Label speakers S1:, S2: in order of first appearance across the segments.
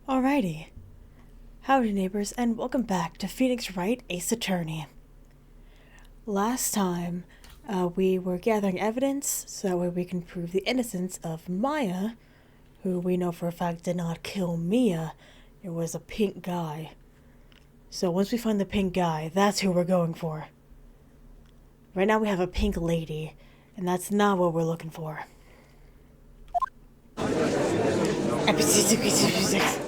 S1: Alrighty. Howdy neighbors, and welcome back to Phoenix Wright, Ace Attorney. Last time, we were gathering evidence so that way we can prove the innocence of Maya, who we know for a fact did not kill Mia. It was a pink guy. So once we find the pink guy, that's who we're going for. Right now we have a pink lady, and that's not what we're looking for. Episode 6.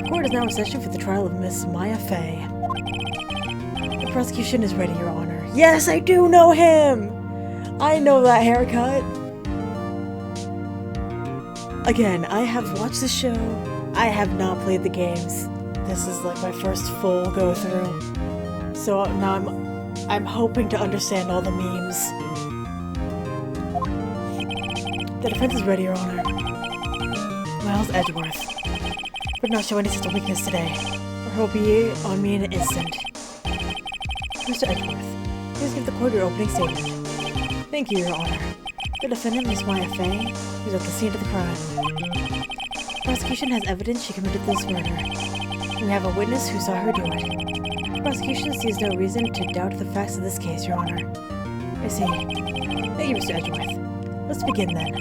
S1: Court is now in session for the trial of Miss Maya Fey. The prosecution is ready, Your Honor. Yes, I do know him! I know that haircut. Again, I have watched the show. I have not played the games. This is like my first full go-through. So now I'm hoping to understand all the memes. The defense is ready, Your Honor. Miles Edgeworth would not show any such weakness today, or he'll be on me in an instant. Mr. Edgeworth, please give the court your opening statement. Thank you, Your Honor. The defendant, Miss Maya Fey, was at the scene of the crime. The prosecution has evidence she committed this murder. We have a witness who saw her do it. The prosecution sees no reason to doubt the facts of this case, Your Honor. I see. Thank you, Mr. Edgeworth. Let's begin then.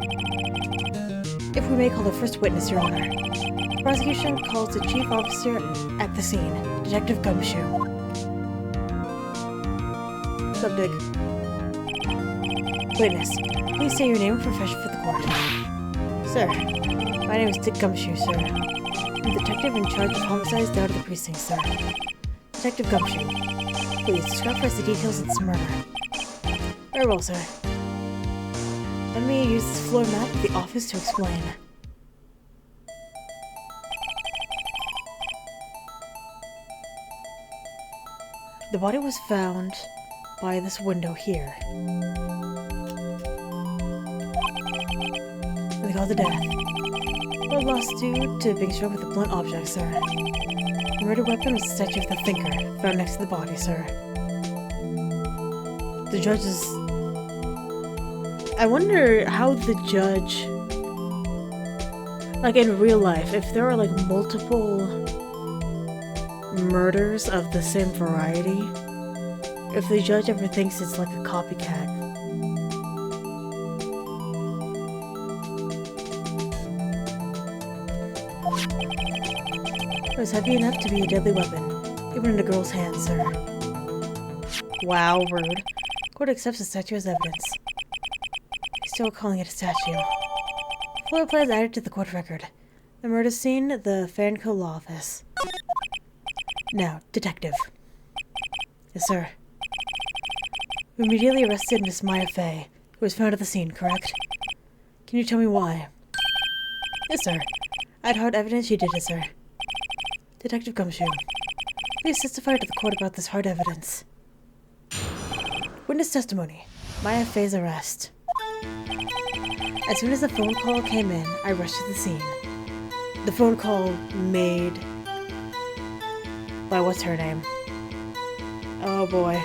S1: If we may call the first witness, Your Honor. The prosecution calls the chief officer at the scene, Detective Gumshoe. Subdig. Witness, please say your name and profession for the court. Sir, my name is Dick Gumshoe, sir. I'm detective in charge of homicides down at the precinct, sir. Detective Gumshoe, please describe for us the details of this murder. Very well, sir. Let me use this floor map of the office to explain. The body was found by this window here. And they called it death. Blood loss due to being struck with a blunt object, sir. The murder weapon was a statue of the Thinker, found next to the body, sir. The judge is... I wonder how the judge... Like in real life, if there are like multiple murders of the same variety, if the judge ever thinks it's like a copycat. It was heavy enough to be a deadly weapon, even in a girl's hands, sir. Wow, rude. Court accepts the statue as evidence. Still calling it a statue. Floor plans added to the court record. The murder scene, the Fanco Law Office. Now, detective. Yes, sir. We immediately arrested Miss Maya Fey, who was found at the scene, correct? Can you tell me why? Yes, sir. I had hard evidence she did it, sir. Detective Gumshoe, please testify to the court about this hard evidence. Witness testimony. Maya Fey's arrest. As soon as the phone call came in, I rushed to the scene. The phone call made by what's her name? Oh boy.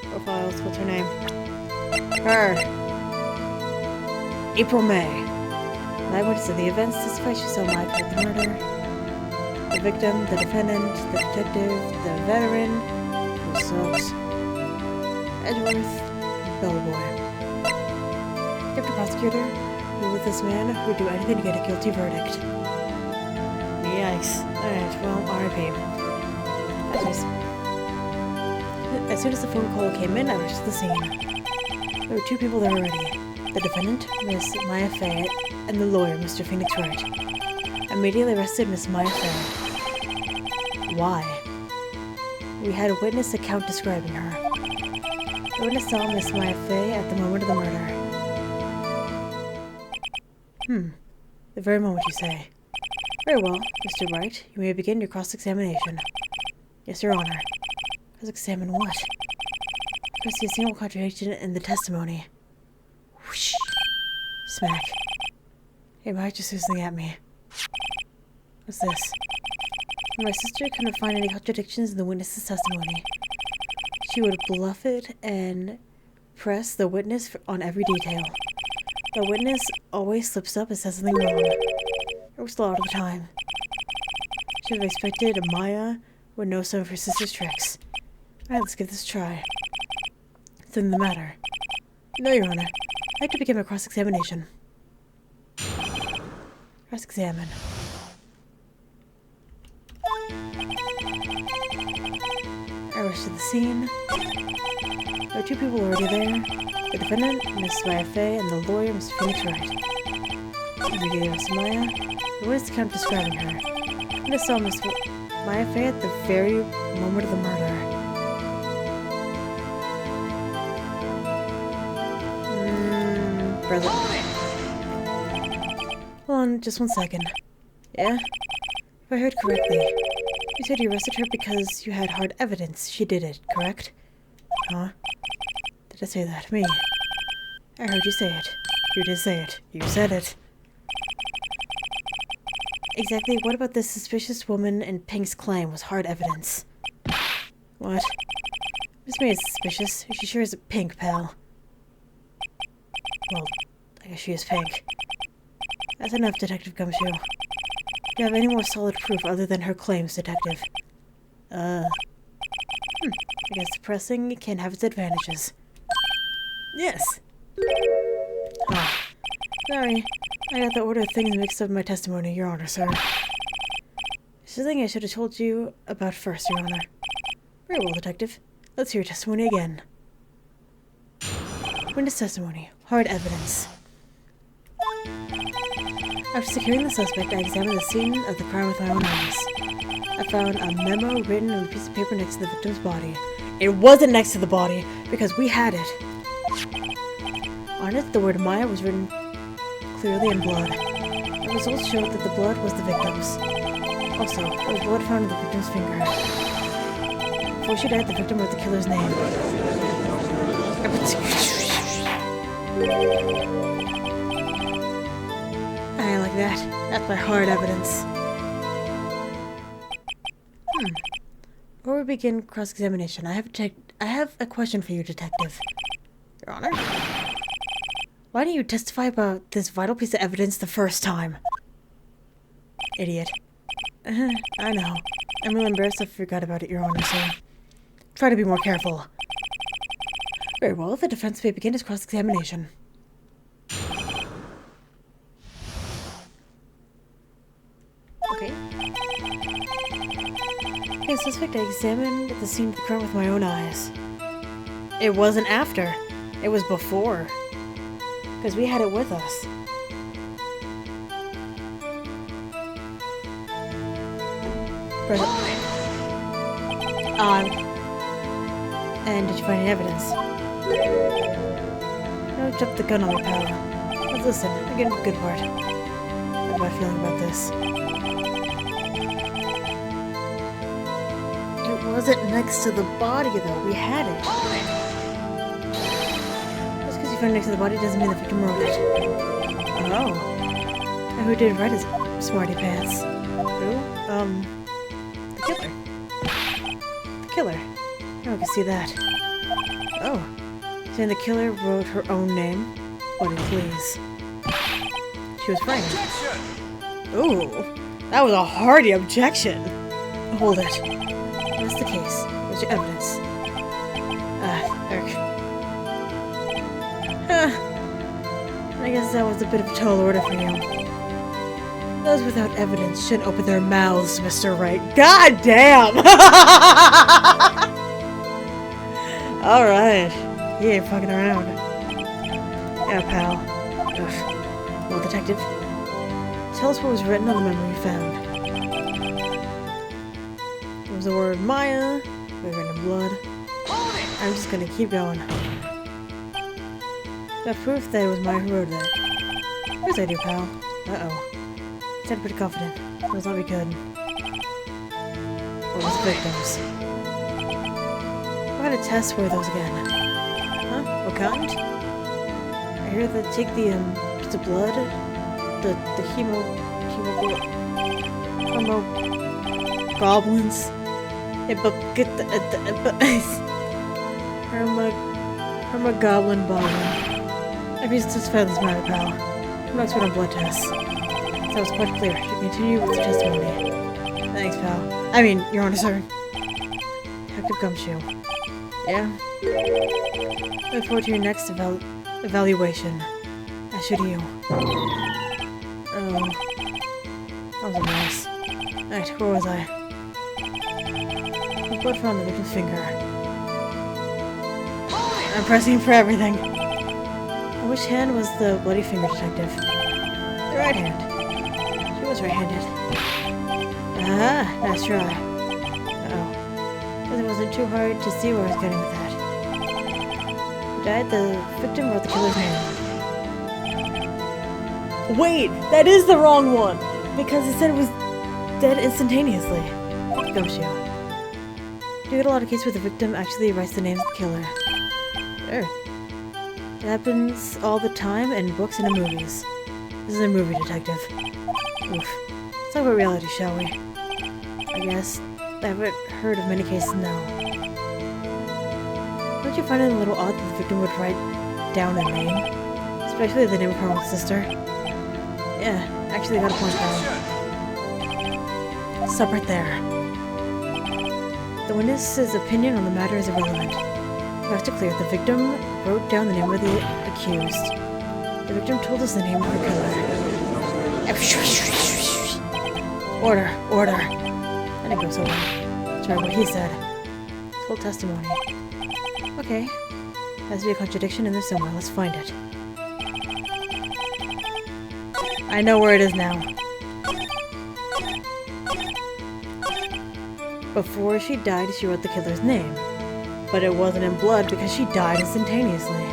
S1: Profiles, what's her name? Her. April May. An eyewitness of the events testified she saw Mike at the murder. The victim, the defendant, the detective, the veteran, who sucks. Edgeworth, Bellboy. Deputy prosecutor, you're with this man who would do anything to get a guilty verdict. Yikes. Alright, well, R.I.P. As soon as the phone call came in, I rushed to the scene. There were two people there already. The defendant, Miss Maya Fey, and the lawyer, Mr. Phoenix Wright. I immediately arrested Miss Maya Fey. Why? We had a witness account describing her. The witness saw Miss Maya Fey at the moment of the murder. The very moment, you say. Very well, Mr. Wright. You may begin your cross-examination. Yes, Your Honor. Cross-examine what? I see a single contradiction in the testimony. Whoosh. Smack. Hey, Mike just whistling at me. What's this? My sister couldn't find any contradictions in the witness's testimony. She would bluff it and press the witness on every detail. The witness always slips up and says something wrong. It works a lot of the time. Should have expected Maya would know some of her sister's tricks. Alright, let's give this a try. Something the matter? No, Your Honor. I'd like to begin my cross-examination. Cross-examine. I rush to the scene. There are two people already there. The defendant, Miss Maya Fey, and the lawyer, Mr. Phoenix Wright. Immediately Miss Maya, the witness kept describing her. The witness saw Miss Maya Fey at the very moment of the murder. Brother. Hold on, just 1 second. Yeah? If I heard correctly, you said you arrested her because you had hard evidence she did it, correct? Huh? Did I say that? Me? I heard you say it. You did say it. You said it. Exactly what about this suspicious woman in Pink's claim was hard evidence? What? Miss May is suspicious. She sure is a Pink, pal. Well, I guess she is Pink. That's enough, Detective Gumshoe. Do you have any more solid proof other than her claims, Detective? I guess suppressing can have its advantages. Yes! Oh, sorry. I got the order of things mixed up in my testimony, Your Honor, sir. It's something I should have told you about first, Your Honor. Very well, Detective. Let's hear your testimony again. Witness testimony. Hard evidence. After securing the suspect, I examined the scene of the crime with my own eyes. I found a memo written on a piece of paper next to the victim's body. It wasn't next to the body, because we had it. On it, the word Maya was written clearly in blood. The results showed that the blood was the victim's. Also, there was blood found on the victim's finger. Before she died, the victim wrote the killer's name. I like that. That's my hard evidence. Before we begin cross-examination, I have a question for you, Detective. Your Honor? Why didn't you testify about this vital piece of evidence the first time? Idiot. I know. I'm really embarrassed I forgot about it, Your Honor, so try to be more careful. Very well, the defense may begin its cross-examination. Okay. The suspect, I examined the scene of the crime with my own eyes. It wasn't after. It was before. Because we had it with us. And did you find any evidence? Don't jump the gun on me, pal. Let's listen. I'm getting the good part. I have a bad feeling about this. It wasn't next to the body, though. We had it. Just because you found it next to the body doesn't mean the victim wrote it. Oh. And who did write his smarty pants? Who? The killer. The killer. Oh, I can see that. Oh. Saying the killer wrote her own name? Buddy, please. She was framed. Ooh. That was a hearty objection. Hold it. What's the case? What's your evidence? Eric. I guess that was a bit of a tall order for you. Those without evidence shouldn't open their mouths, Mr. Wright. God damn! Alright. He ain't fucking around. Yeah, pal. Ugh. Well, Detective, tell us what was written on the memo you found. There was the word Maya, written in blood. I'm just gonna keep going. Got proof that it was Maya who wrote that. Of course I do, pal. Uh-oh. Sounded pretty confident. That was not be good. What was the victims? What kind of tests were those again? Huh? What kind? I hear that take the bits of blood, the goblins. Herma goblin bottle. I've used this for this matter, pal. I'm not expert on blood tests. So that was quite clear. You continue with the testimony. Thanks, pal. I mean, Your Honor, sir. Detective Gumshoe. Yeah? Look forward to your next evaluation. As should you. Oh. That was a mess. Alright, where was I? The blood from the victim's finger. I'm pressing for everything. On which hand was the bloody finger, detective? The right hand. She was right-handed. Ah, nice try. Uh-oh. Guess it wasn't too hard to see where I was getting with that. Who died? The victim wrote the killer's name. Wait! That is the wrong one! Because it said it was dead instantaneously. Gumshoe. Do you get a lot of cases where the victim actually writes the names of the killer? Sure. It happens all the time in books and in movies. This is a movie, detective. Oof. Let's talk about reality, shall we? I guess I haven't heard of many cases now. Don't you find it a little odd that the victim would write down a name? Especially the name of her own sister? Yeah, actually got a point there. Stop right there. The witness's opinion on the matter is irrelevant. Facts to clear, the victim wrote down the name of the accused. The victim told us the name of her killer. Order, order. I didn't go so well. That's right, what he said. His whole testimony. Okay. Has to be a contradiction in there somewhere. Let's find it. I know where it is now. Before she died, she wrote the killer's name. But it wasn't in blood because she died instantaneously.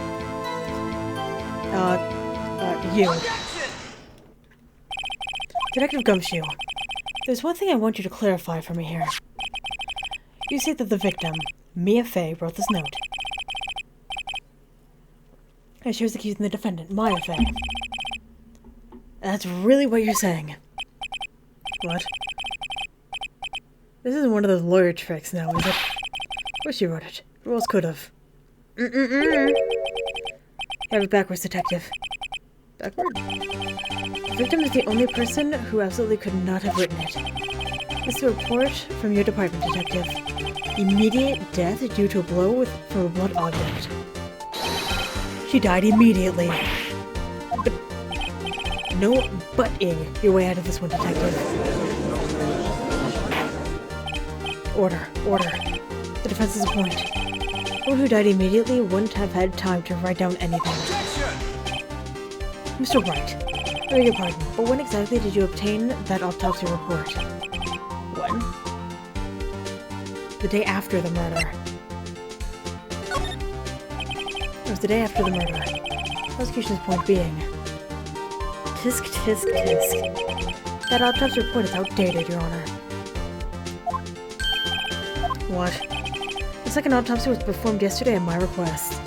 S1: You. Detective Gumshoe, there's one thing I want you to clarify for me here. You say that the victim, Mia Fey, wrote this note. And she was accusing the defendant, Maya Fey. That's really what you're saying. What? This isn't one of those lawyer tricks now, is it? Of course she wrote it. Who else could have? You have it backwards, detective. Backward? The victim is the only person who absolutely could not have written it. This is a report from your department, detective. Immediate death due to a blow from a blunt object. She died immediately. But no butting your way out of this one, detective. Order, order. The defense is a point. One who died immediately wouldn't have had time to write down anything. Mr. Wright, I beg your pardon, but when exactly did you obtain that autopsy report? When? The day after the murder. It was the day after the murder. Prosecution's point being... Tisk, tisk, tisk. That autopsy report is outdated, Your Honor. What? The second autopsy was performed yesterday at my request.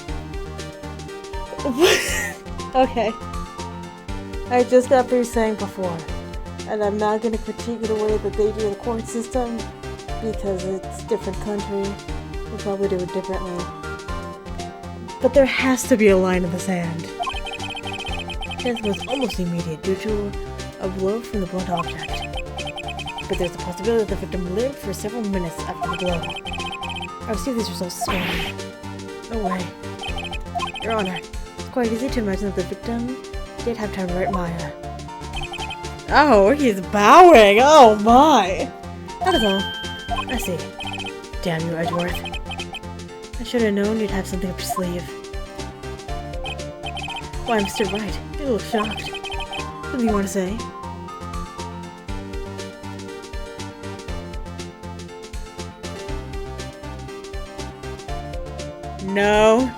S1: Okay. I just got through saying before, and I'm not going to critique the way that they do the court system, because it's a different country. We'll probably do it differently. But there has to be a line in the sand. Death was almost immediate due to a blow from the blunt object. But there's a possibility that the victim lived for several minutes after the blow. I received these results this morning. No way. Your Honor, it's quite easy to imagine that the victim did have time to write Maya. Oh, he's bowing! Oh my! That is all. I see. Damn you, Edgeworth. I should have known you'd have something up your sleeve. Why, Mr. Wright, you look shocked. Something you want to say? No.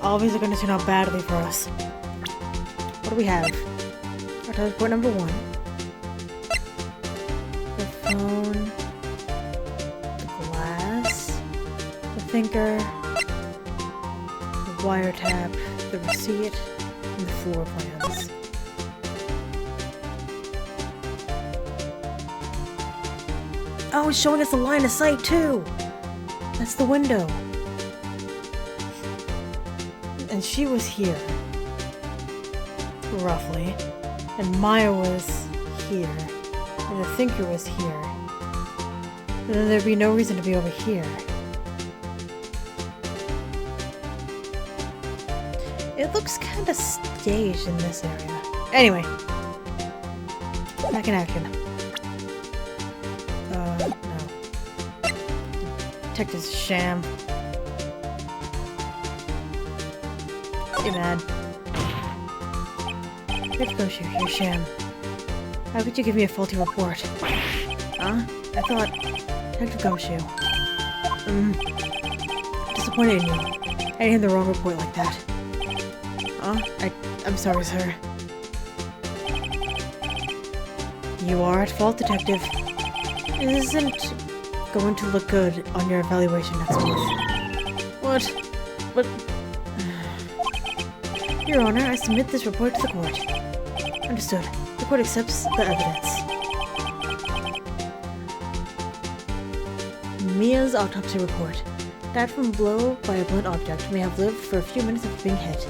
S1: All these are going to turn out badly for us. What do we have? Our teleport number 1. The phone. The glass. The thinker. The wiretap. The receipt. And the floor plans. Oh, it's showing us a line of sight too! That's the window. And she was here. roughly. And Maya was here. And the thinker was here. And then there'd be no reason to be over here. It looks kind of staged in this area. Anyway. Back in action. No. Detective's sham. Hey, man. Let's go shoot your sham. How could you give me a faulty report? Huh? I thought... Detective Gumshoe. Disappointed in you. I had the wrong report like that. Huh? I'm sorry, sir. You are at fault, Detective. It isn't going to look good on your evaluation next month. What? Your Honor, I submit this report to the court. Understood. The court accepts the evidence. Mia's autopsy report. Died from a blow by a blunt object. May have lived for a few minutes after being hit.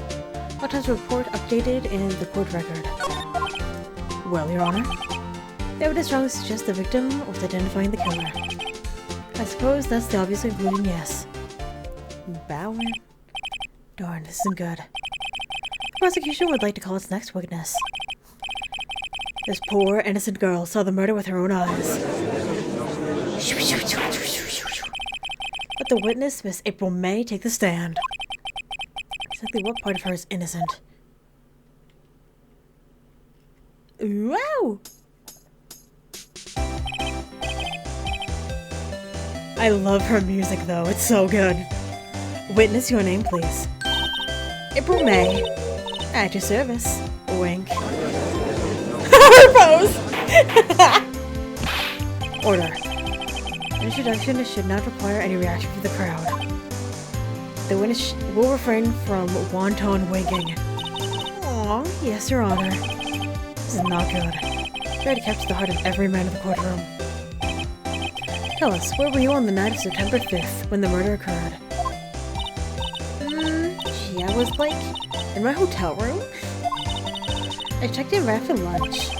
S1: Autopsy report updated in the court record. Well, Your Honor. The evidence strongly suggests the victim was identifying the killer. I suppose that's the obvious conclusion, yes. Bowing. Darn, this isn't good. The prosecution would like to call its next witness. This poor, innocent girl saw the murder with her own eyes. Let the witness, Miss April May, take the stand. Exactly what part of her is innocent? Wow! I love her music, though. It's so good. Witness, your name, please. April May. At your service. Wink. Her pose! Order. Introduction should not require any reaction from the crowd. The witness will refrain from wanton winking. Aw, yes, Your Honor. This is not good. Try to capture the heart of every man in the courtroom. Tell us, where were you on the night of September 5th when the murder occurred? Gee, I was, like, in my hotel room. I checked in right after lunch.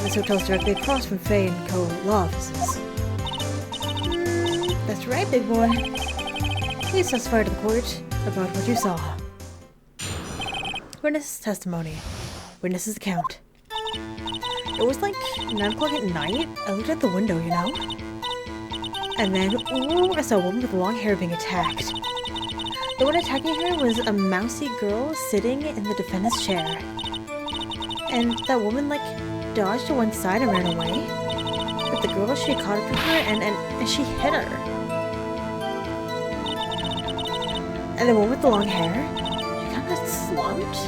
S1: This hotel's directly across from Faye & Co. law offices. That's right, big boy. Please testify to the court about what you saw. Witness testimony. Witness's account. It was like 9 o'clock at night. I looked out the window, you know? And then, ooh, I saw a woman with long hair being attacked. The one attacking her was a mousy girl sitting in the defendant's chair. And that woman, like, dodged to one side and ran away. But the girl, she caught up to her and she hit her. And the one with the long hair, she kind of slumped.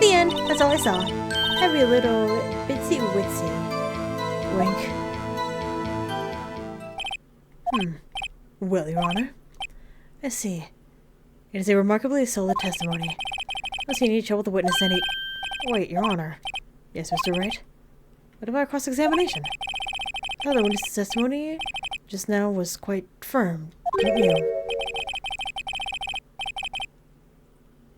S1: The end. That's all I saw. Every little bitsy witsy. Wink. Well, Your Honor. I see. It is a remarkably solid testimony. Unless you need trouble with the witness any... Wait, Your Honor. Yes, Mr. Wright? What about cross-examination? I thought the witness's testimony just now was quite firm, didn't you?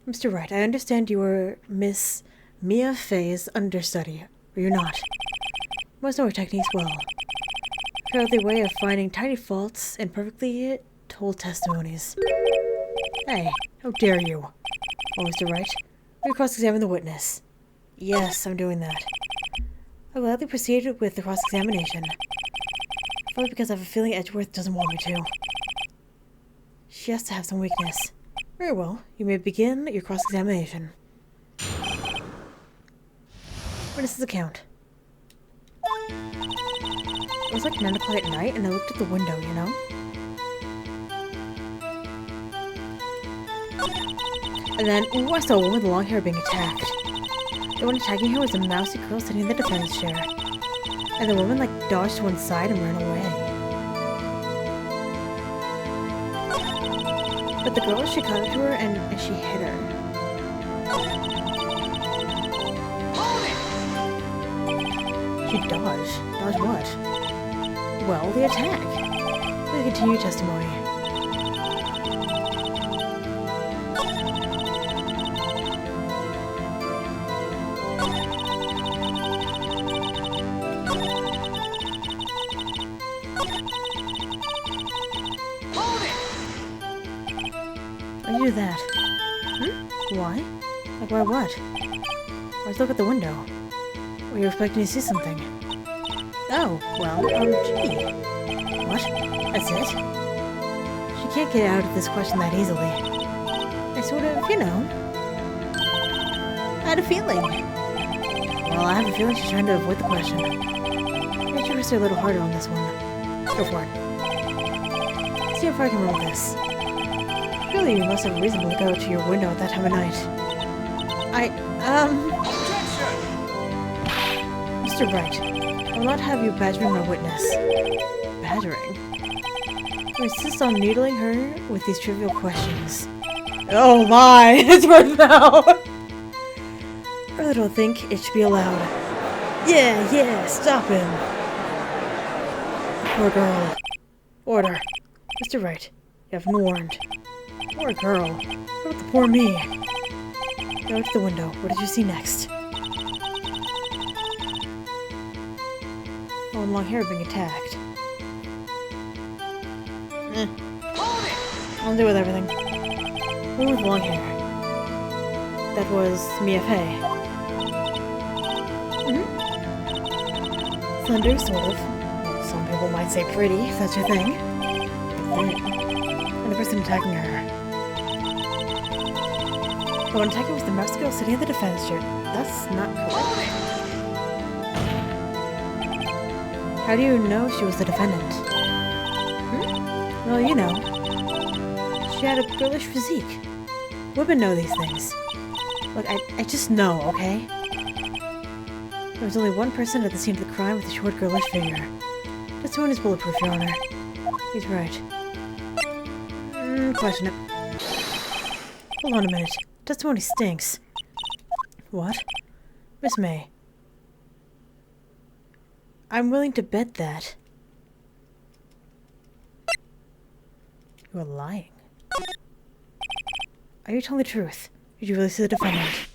S1: Mr. Wright, I understand you were Miss Mia Fey's understudy, or you're not. You must know her techniques well. Her other way of finding tiny faults in perfectly told testimonies. Hey, how dare you? Oh, Mr. Wright, will you cross-examine the witness? Yes, I'm doing that. I'll gladly proceed with the cross-examination. Probably because I have a feeling Edgeworth doesn't want me to. She has to have some weakness. Very well, you may begin your cross-examination. Witness's account. It was like 9 o'clock at night, and I looked at the window, you know? And then, ooh, I saw a woman with long hair being attacked. The one attacking her was a mousy girl sitting in the defense chair. And the woman, like, dodged to one side and ran away. But the girl, she caught up to her and she hit her. She dodged. Dodged what? Well, the attack. Please continue testimony. do that? Why? Like, why what? Why'd you look at the window? Were you expecting to see something? Oh, well, gee. What? That's it? She can't get out of this question that easily. I sort of, you know, had a feeling. Well, I have a feeling she's trying to avoid the question. Maybe she press her a little harder on this one. Go for it. See how far I can roll this. Surely you must have a reason to look out to your window at that time of night. Mr. Wright, I will not have you badgering my witness. Badgering? You insist on needling her with these trivial questions. Oh my! It's worth now! I don't think it should be allowed. Yeah, stop him! Poor girl. Order. Mr. Wright, you have been warned. Poor girl. What about the poor me? Go to the window. What did you see next? Oh, and long hair being attacked. I'll deal with everything. Woman with long hair. That was Mia Fey. Slender, sort of. Well, some people might say pretty, if that's your thing. But thin. And the person attacking her. The one attacking was the mouse girl sitting in the defense chair. That's not correct. How do you know she was the defendant? Well, you know. She had a girlish physique. Women know these things. Look, I just know, okay? There was only one person at the scene of the crime with a short girlish figure. Testimony is bulletproof, Your Honor. He's right. Question it. Hold on a minute. Testimony stinks. What? Miss May. I'm willing to bet that. You are lying. Are you telling the truth? Did you really see the defendant?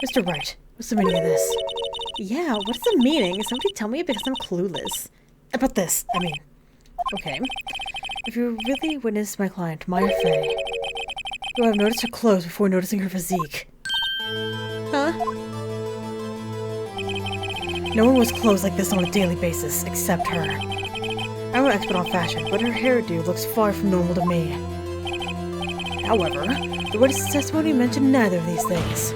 S1: Mr. Wright, what's the meaning of this? Yeah, what's the meaning? Somebody tell me because I'm clueless. About this, I mean. Okay. If you really witnessed my client, Maya Fey, you would have noticed her clothes before noticing her physique. Huh? No one wears clothes like this on a daily basis, except her. I'm an expert on fashion, but her hairdo looks far from normal to me. However, the witness's testimony mentioned neither of these things.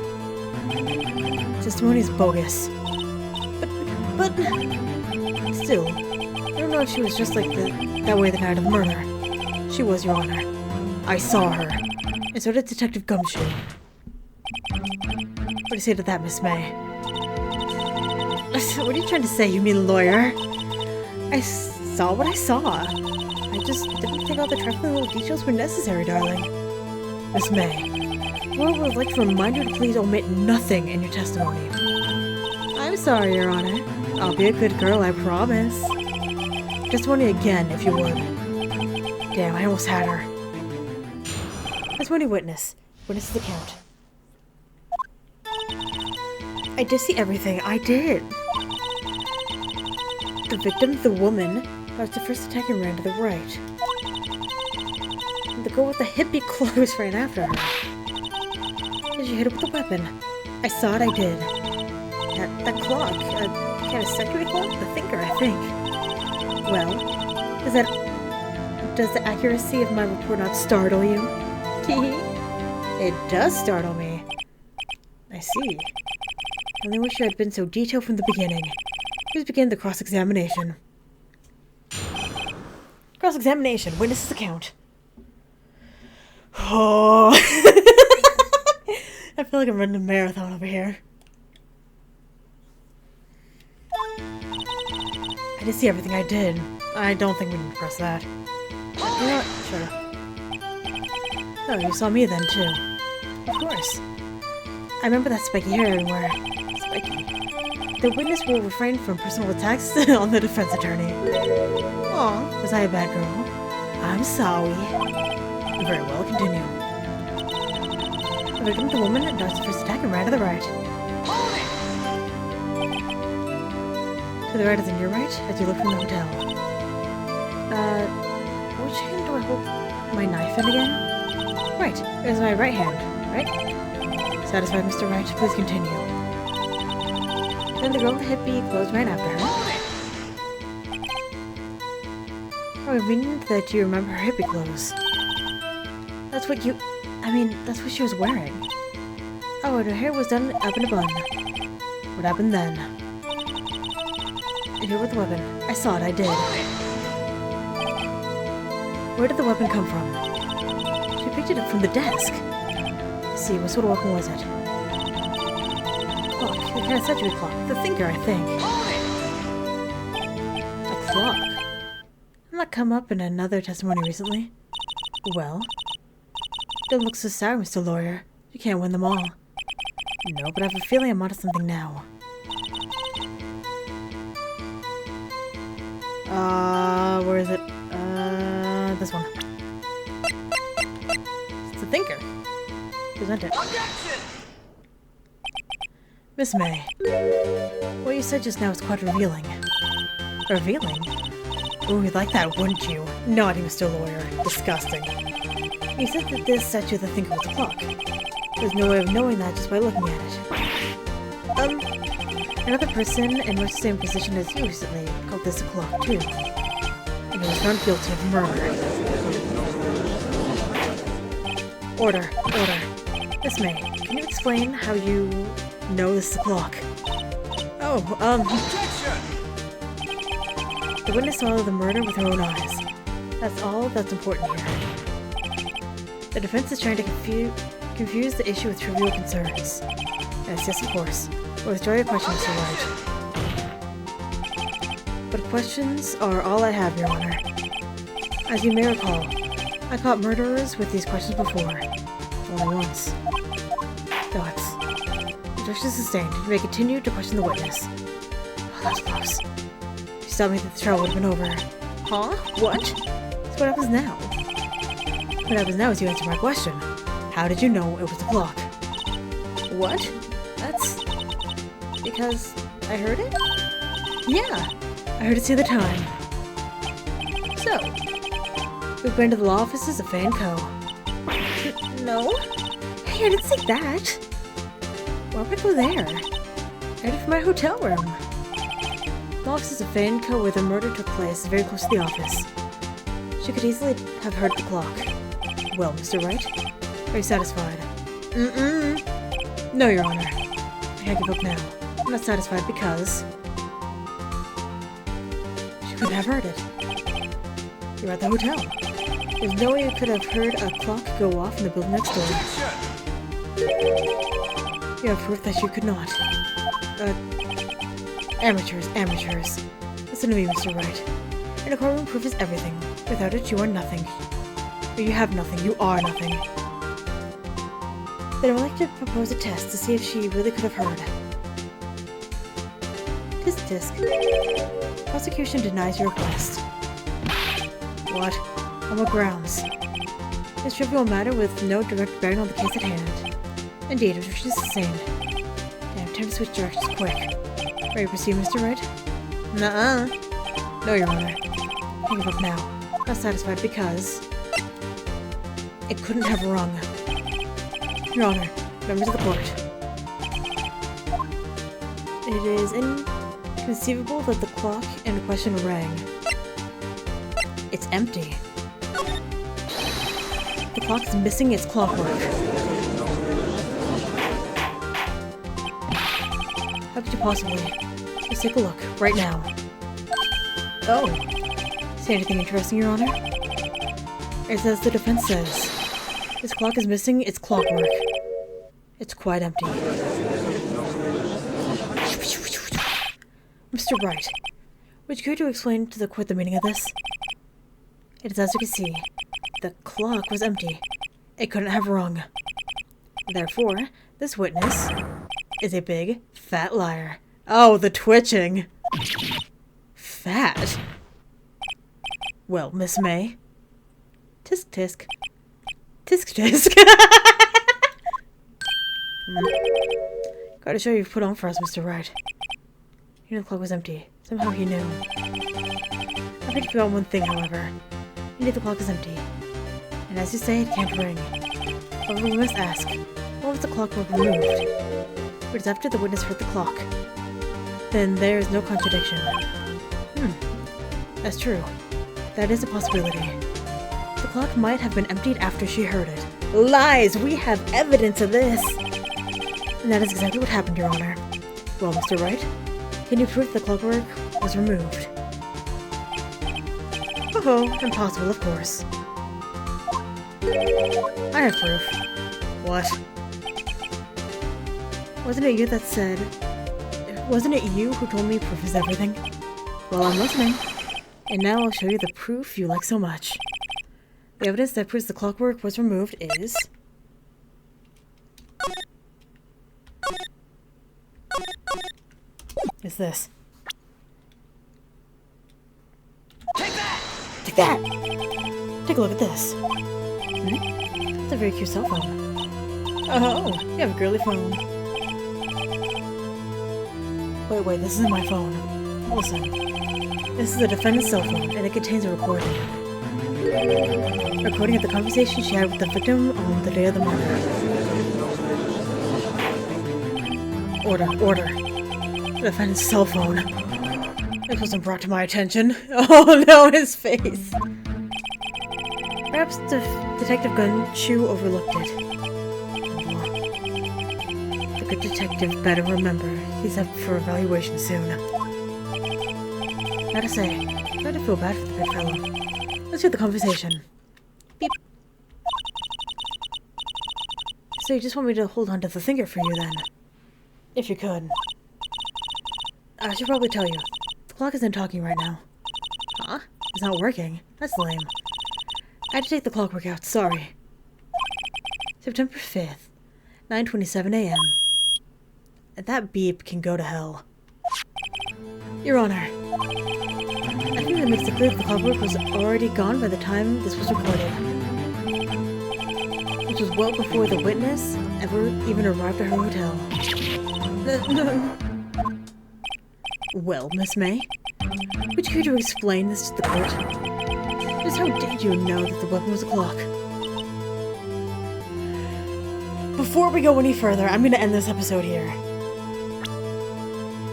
S1: Testimony is bogus. But still, I don't know if she was just like that way the night of the murder. She was, Your Honor. I saw her. And so did Detective Gumshoe. What do you say to that, Miss May? What are you trying to say, you mean lawyer? I saw what I saw. I just didn't think all the trifling little details were necessary, darling. Miss May, Laura would like to remind you to please omit nothing in your testimony. I'm sorry, Your Honor. I'll be a good girl, I promise. Testimony again, if you would. Damn, I almost had her. Testimony witness. Witness's account. I did see everything. I did. The victim, the woman, was the first attack and ran to the right. The girl with the hippie clothes ran after her. Did you hit her with a weapon? I saw it, I did. That clock, kind of century clock? The thinker, I think. Well, does the accuracy of my report not startle you? It does startle me. I see. I only wish you had been so detailed from the beginning. Please begin the cross-examination. Cross-examination. Witness's account. Oh. I feel like I'm running a marathon over here. I did see everything I did. I don't think we need to press that. You know what? Sure. Oh, you saw me then, too. Of course. I remember that spiky hair everywhere. Spiky. The witness will refrain from personal attacks on the defense attorney. Aw, was I a bad girl? I'm sorry. Very well, continue. The victim, the woman, dodged the first attack and ran to the right. To the right as in your right, as you look from the hotel. my knife in again? Right, it was my right hand, right? Satisfied, Mr. Wright, please continue. Then the girl with the hippie clothes ran after her. Oh, convenient that you remember her hippie clothes. That's what you... that's what she was wearing. Oh, and her hair was done up in a bun. What happened then? And here with the weapon. I saw it, I did. Where did the weapon come from? She picked it up from the desk. Let's see, what sort of weapon was it? Clock. The kind of statue clock. The thinker, I think. A clock. Didn't that come up in another testimony recently? Well? Don't look so sour, Mr. Lawyer. You can't win them all. No, but I have a feeling I'm onto something now. Where is it? This one. It's the thinker. Present it. Miss May, what you said just now is quite revealing. Revealing? Ooh, you'd like that, wouldn't you? Naughty, Mr. Lawyer. Disgusting. You said that this statue of the thinker was a clock. There's no way of knowing that just by looking at it. Another person in much the same position as you recently called this a clock, too. And he was found guilty of murder. Order. Miss May, can you explain how you know this is a clock? The witness saw the murder with her own eyes. That's all that's important here. The defense is trying to confuse the issue with trivial concerns. Yes, of course. Withdraw your questions, Mr. Wright. But questions are all I have, Your Honor. As you may recall, I caught murderers with these questions before. Only once. Thoughts. Objection sustained. You may continue to question the witness. Oh, that's close. If you stopped me, the trial would have been over. Huh? What? So what happens now? What happens now is you answer my question. How did you know it was a clock? What? That's... because I heard it? Yeah, I heard it say the time. So, we've been to the law offices of Faye & Co. No? Hey, I didn't say that. Why would I go there? I heard it from my hotel room. The offices of Faye & Co. where the murder took place is very close to the office. She could easily have heard the clock. Well, Mr. Wright, are you satisfied? No, Your Honor. I can't give up now. I'm not satisfied because... she couldn't have heard it. You're at the hotel. There's no way you could have heard a clock go off in the building next door. You have proof that you could not. Amateurs. Listen to me, Mr. Wright. In a courtroom, proof is everything. Without it, you are nothing. Or you have nothing. You are nothing. Then I would like to propose a test to see if she really could have heard. Tisk. Prosecution denies your request. What? On what grounds? This trivial matter with no direct bearing on the case at hand. Indeed, objection is sustained. Damn, time to switch directions quick. Ready to proceed, Mr. Wright? Nuh-uh. No, Your Honor. Can't give up now. Not satisfied because... it couldn't have rung. Your Honor, members of the court. It is inconceivable that the clock in question rang. It's empty. The clock is missing its clockwork. How could you possibly? Let's take a look, right now. Oh. Say anything interesting, Your Honor? It's as the defense says. This clock is missing its clockwork. It's quite empty. Mr. Wright, would you care to explain to the court the meaning of this? It is as you can see. The clock was empty. It couldn't have rung. Therefore, this witness is a big, fat liar. Oh, the twitching. Fat? Well, Miss May. Tisk. Gotta show you've put on for us, Mr. Wright. You knew the clock was empty. Somehow he knew. I bet you forgot one thing, however. You knew the clock was empty. And as you say, it can't ring. However, we must ask, what was the clockwork removed? It was after the witness heard the clock. Then there is no contradiction. That's true. That is a possibility. The clock might have been emptied after she heard it. Lies! We have evidence of this! And that is exactly what happened, Your Honor. Well, Mr. Wright, can you prove the clockwork was removed? Oh, impossible, of course. I have proof. What? Wasn't it you that said... Wasn't it you who told me proof is everything? Well, I'm listening. And now I'll show you the proof you like so much. The evidence that proves the clockwork was removed is... is this. Take that! Take that! Take a look at this. It's a very cute cell phone. Oh, you have a girly phone. Wait, this isn't my phone. Listen. This is the defendant's cell phone, and it contains a recording. Recording of the conversation she had with the victim on the day of the murder. Order. The defendant's cell phone. This wasn't brought to my attention. Oh no, his face. Perhaps Detective Gunchu overlooked it. The good detective better remember, he's up for evaluation soon. Gotta say, I started to feel bad for the big fellow. Let's hear the conversation. Beep. So you just want me to hold on to the finger for you then? If you could. I should probably tell you. The clock isn't talking right now. Huh? It's not working. That's lame. I had to take the clockwork out, sorry. September 5th, 9:27 a.m. And that beep can go to hell. Your Honor, I think that makes it clear that the clockwork was already gone by the time this was recorded. Which was well before the witness ever even arrived at her hotel. Well, Miss May, would you care to explain this to the court? Just how did you know that the weapon was a clock? Before we go any further, I'm gonna end this episode here.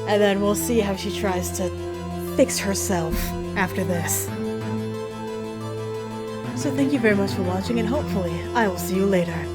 S1: And then we'll see how she tries to fix herself after this. So thank you very much for watching, and hopefully I will see you later.